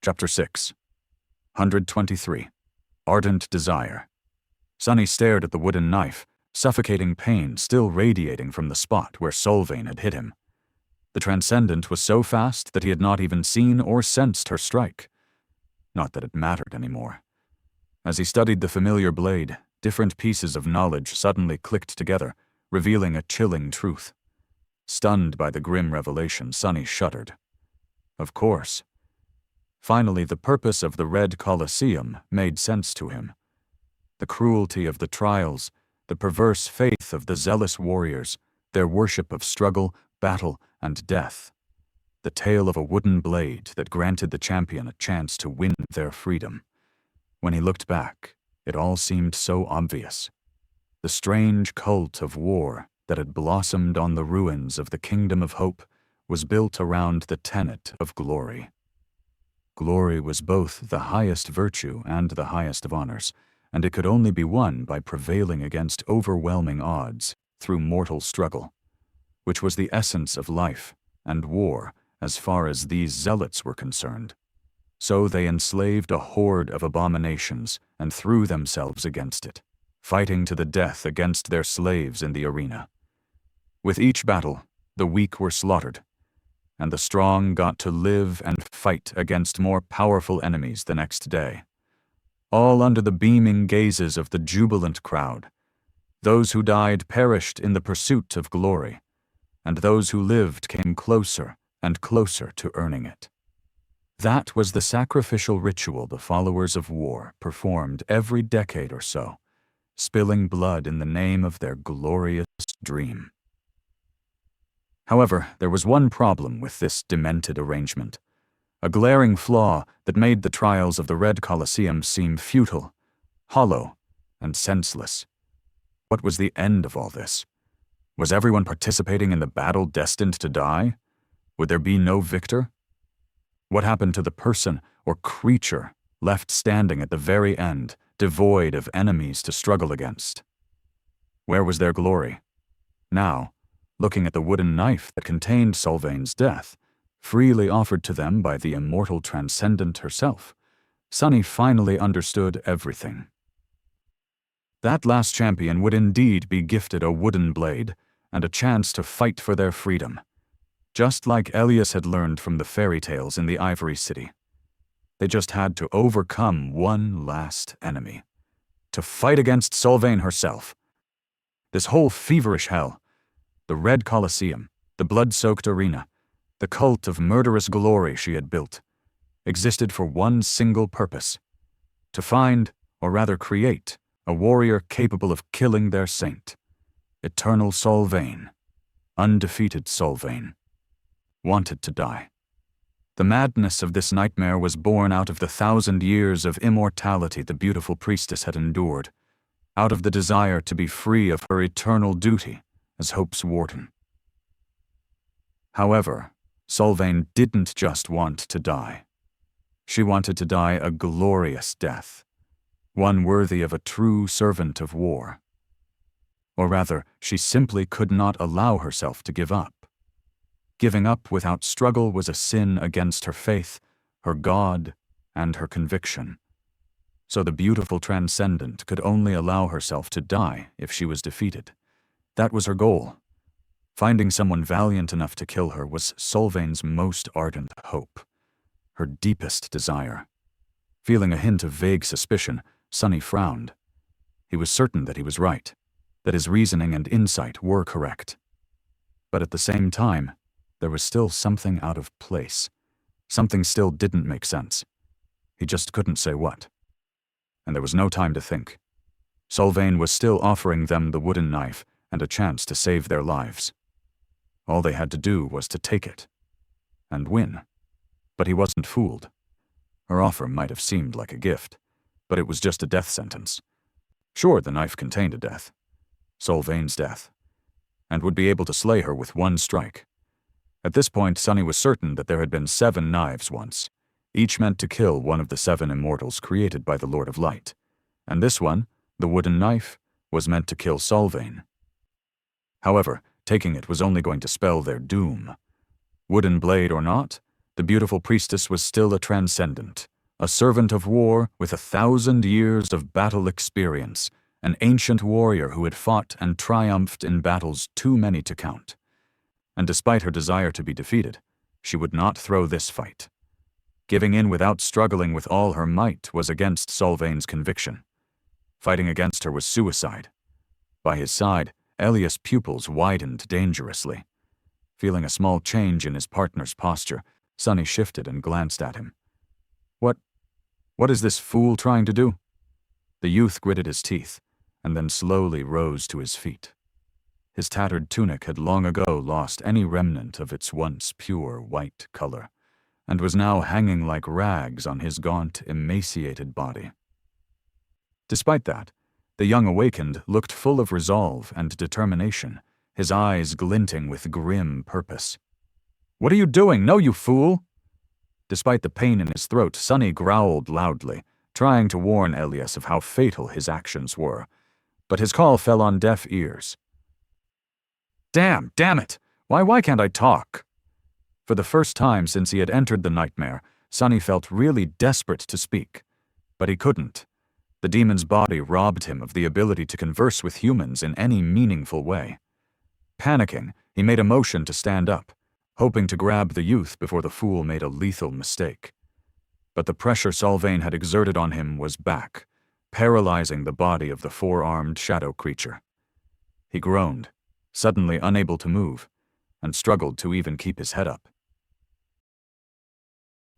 Chapter 6. 123. Ardent Desire. Sunny stared at the wooden knife, suffocating pain still radiating from the spot where Solvain had hit him. The Transcendent was so fast that he had not even seen or sensed her strike. Not that it mattered anymore. As he studied the familiar blade, different pieces of knowledge suddenly clicked together, revealing a chilling truth. Stunned by the grim revelation, Sunny shuddered. Of course. Finally, the purpose of the Red Colosseum made sense to him. The cruelty of the trials, the perverse faith of the zealous warriors, their worship of struggle, battle, and death. The tale of a wooden blade that granted the champion a chance to win their freedom. When he looked back, it all seemed so obvious. The strange cult of war that had blossomed on the ruins of the Kingdom of Hope was built around the tenet of glory. Glory was both the highest virtue and the highest of honors, and it could only be won by prevailing against overwhelming odds through mortal struggle, which was the essence of life and war as far as these zealots were concerned. So they enslaved a horde of abominations and threw themselves against it, fighting to the death against their slaves in the arena. With each battle, the weak were slaughtered, and the strong got to live and fight against more powerful enemies the next day. All under the beaming gazes of the jubilant crowd. Those who died perished in the pursuit of glory, and those who lived came closer and closer to earning it. That was the sacrificial ritual the followers of war performed every decade or so, spilling blood in the name of their glorious dream. However, there was one problem with this demented arrangement, a glaring flaw that made the trials of the Red Colosseum seem futile, hollow, and senseless. What was the end of all this? Was everyone participating in the battle destined to die? Would there be no victor? What happened to the person or creature left standing at the very end, devoid of enemies to struggle against? Where was their glory? Now, looking at the wooden knife that contained Solvain's death, freely offered to them by the immortal Transcendent herself, Sunny finally understood everything. That last champion would indeed be gifted a wooden blade and a chance to fight for their freedom, just like Elias had learned from the fairy tales in the Ivory City. They just had to overcome one last enemy, to fight against Solvain herself. This whole feverish hell, the Red Colosseum, the blood-soaked arena, the cult of murderous glory she had built, existed for one single purpose: to find, or rather create, a warrior capable of killing their saint. Eternal Solvain, undefeated Solvain, wanted to die. The madness of this nightmare was born out of the 1,000 years of immortality the beautiful priestess had endured, out of the desire to be free of her eternal duty as Hope's warden. However, Solvain didn't just want to die. She wanted to die a glorious death, one worthy of a true servant of war. Or rather, she simply could not allow herself to give up. Giving up without struggle was a sin against her faith, her God, and her conviction. So the beautiful Transcendent could only allow herself to die if she was defeated. That was her goal. Finding someone valiant enough to kill her was Solvain's most ardent hope, her deepest desire. Feeling a hint of vague suspicion, Sunny frowned. He was certain that he was right, that his reasoning and insight were correct. But at the same time, there was still something out of place. Something still didn't make sense. He just couldn't say what. And there was no time to think. Solvain was still offering them the wooden knife and a chance to save their lives. All they had to do was to take it and win. But he wasn't fooled. Her offer might have seemed like a gift, but it was just a death sentence. Sure, the knife contained a death, Solvain's death, and would be able to slay her with one strike. At this point, Sunny was certain that there had been 7 knives once, each meant to kill one of the 7 immortals created by the Lord of Light, and this one, the wooden knife, was meant to kill Solvain. However, taking it was only going to spell their doom. Wooden blade or not, The beautiful priestess was still a transcendent, a servant of war with 1,000 years of battle experience, an ancient warrior who had fought and triumphed in battles too many to count. And despite her desire to be defeated, she would not throw this fight. Giving in without struggling with all her might was against Solvain's conviction. Fighting against her was suicide. By his side, Elias' pupils widened dangerously. Feeling a small change in his partner's posture, Sonny shifted and glanced at him. What is this fool trying to do? The youth gritted his teeth, and then slowly rose to his feet. His tattered tunic had long ago lost any remnant of its once pure white color, and was now hanging like rags on his gaunt, emaciated body. Despite that, the young awakened looked full of resolve and determination, his eyes glinting with grim purpose. "What are you doing? No, you fool!" Despite the pain in his throat, Sonny growled loudly, trying to warn Elias of how fatal his actions were, but his call fell on deaf ears. Damn it! Why can't I talk?" For the first time since he had entered the nightmare, Sonny felt really desperate to speak, but he couldn't. The demon's body robbed him of the ability to converse with humans in any meaningful way. Panicking, he made a motion to stand up, hoping to grab the youth before the fool made a lethal mistake. But the pressure Solvain had exerted on him was back, paralyzing the body of the four-armed shadow creature. He groaned, suddenly unable to move, and struggled to even keep his head up.